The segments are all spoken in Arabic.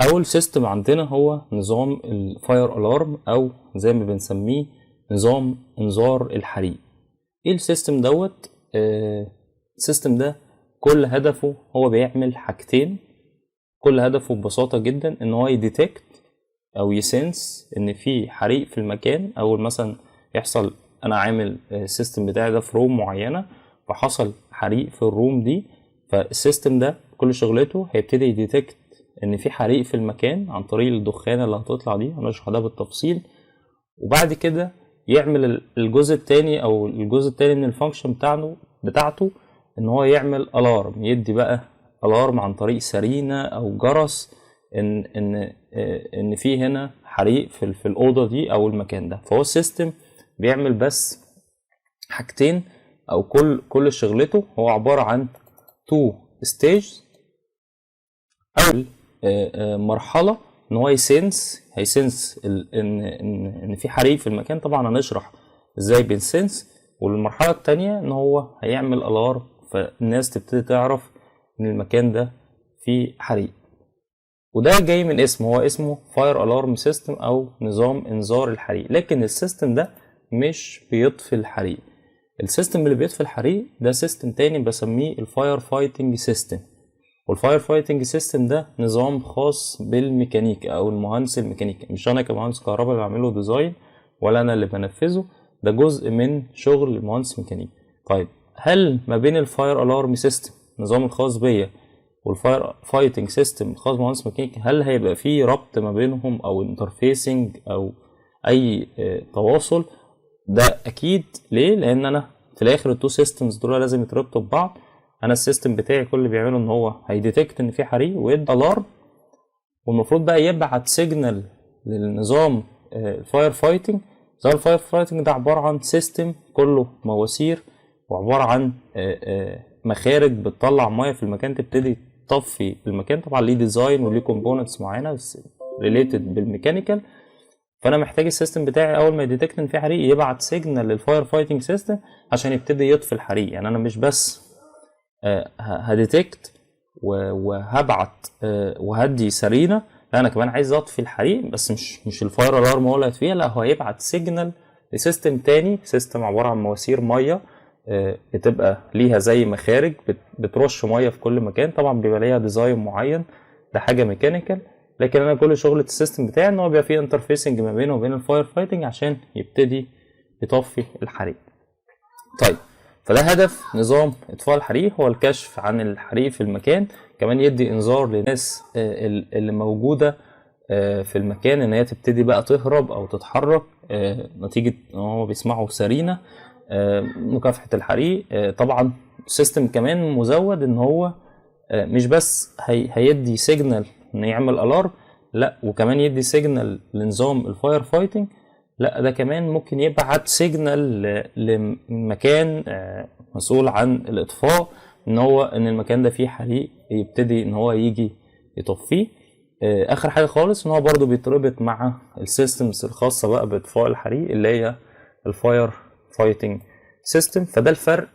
اول سيستم عندنا هو نظام الفاير الارم، او زي ما بنسميه نظام انذار الحريق. ايه السيستم دوت؟ السيستم ده كل هدفه هو بيعمل حاجتين. كل هدفه ببساطة جدا ان هو يديتكت او يسنس ان في حريق في المكان. اول مثلا يحصل، انا عامل السيستم بتاعي ده في روم معينة، فحصل حريق في الروم دي، فالسيستم ده كل شغلته هيبتدي يديتكت ان في حريق في المكان عن طريق الدخانة اللي هتطلع دي، هنشرح ده بالتفصيل. وبعد كده يعمل الجزء التاني او الجزء التاني من الفانكشن بتاعته ان هو يعمل الارم، يدي بقى الارم عن طريق سرينة او جرس ان في هنا حريق في الاوضه دي او المكان ده. فهو السيستم بيعمل بس حاجتين، او كل شغلته هو عباره عن تو ستيج. اول مرحله ان هو هيسنس ان في حريق في المكان. طبعا هنشرح ازاي بنسنس. والمرحله الثانيه ان هو هيعمل الارم، فالناس تبتدي تعرف ان المكان ده فيه حريق. وده جاي من اسمه، هو اسمه فاير الارم سيستم او نظام انذار الحريق. لكن السيستم ده مش بيطفي الحريق. السيستم اللي بيطفي الحريق ده سيستم تاني بسميه الفاير فايتنج سيستم. والفاير فايتنج سيستم ده نظام خاص بالميكانيكا او المهندس الميكانيكي. مش انا كمهندس كهرباء اللي بعمله ديزاين، ولا انا اللي بنفذه، ده جزء من شغل المهندس الميكانيكي. طيب، هل ما بين الفاير الارم سيستم النظام الخاص بيا والفاير فايتنج سيستم الخاص بمهندس ميكانيكي، هل هيبقى فيه ربط ما بينهم او انترفيسنج او اي تواصل؟ ده اكيد. ليه؟ لان انا في الاخر التو سيستمز دول لازم يتربطوا ببعض. انا السيستم بتاعي كل اللي بيعمله ان هو هيديتكت ان في حريق ويدي الارم، والمفروض بقى يبعت سيجنال للنظام الفاير فايتنج. نظام الفاير فايتنج ده عباره عن سيستم كله مواسير، وعباره عن مخارج بتطلع ميه في المكان تبتدي تطفي المكان. طبعا ليه ديزاين وليه كومبوننتس معينه بس ريليتد بالميكانيكال. فانا محتاج السيستم بتاعي اول ما يديتكت ان في حريق يبعت سيجنال للفاير فايتنج سيستم عشان يبتدي يطفي الحريق. يعني انا مش بس هديتكت وهبعت وهدي سرينه، لا انا كمان عايز اطفي الحريق. بس مش الفاير الارم هو اللي هيطفيها، لا هو هيبعت سيجنال لسيستم تاني، سيستم عباره عن مواسير ميه بتبقى ليها زي مخارج بترش ميه في كل مكان. طبعا بيبقى ليها ديزاين معين، ده حاجه ميكانيكال. لكن انا كل شغله السيستم بتاعي ان هو بيبقى فيه انترفيسنج ما بينه وبين الفاير فايتنج عشان يبتدي يطفي الحريق. طيب، فده هدف نظام اطفاء الحريق، هو الكشف عن الحريق في المكان. كمان يدي انذار للناس اللي موجوده في المكان ان هي تبتدي بقى تهرب او تتحرك نتيجه ان هم بيسمعوا سرينه مكافحه الحريق. طبعا السيستم كمان مزود ان هو مش بس هيدي سيجنال ان يعمل الارم، لا وكمان يدي سيجنال لنظام الفاير فايتنج. لا ده كمان ممكن يبعت سيجنال لمكان مسؤول عن الاطفاء ان المكان ده فيه حريق، يبتدي ان هو يجي يطفيه. اخر حاجه خالص ان هو برضو بيتربط مع السيستمز الخاصه بقى باطفاء الحريق اللي هي الفاير فايتنج سيستم. فده الفرق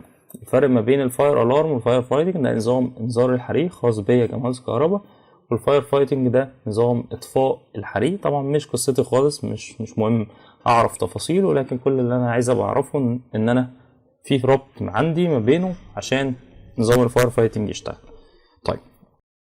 ما بين الفاير الارم والفاير فايتنج. ده نظام انذار الحريق خاص بيا كمهندس كهرباء، والفاير فايتنج ده نظام اطفاء الحريق. طبعا مش قصتي خالص، مش مهم اعرف تفاصيله، لكن كل اللي انا عايز ابقى اعرفه ان انا في ربط عندي ما بينه عشان نظام الفاير فايتنج يشتغل. طيب،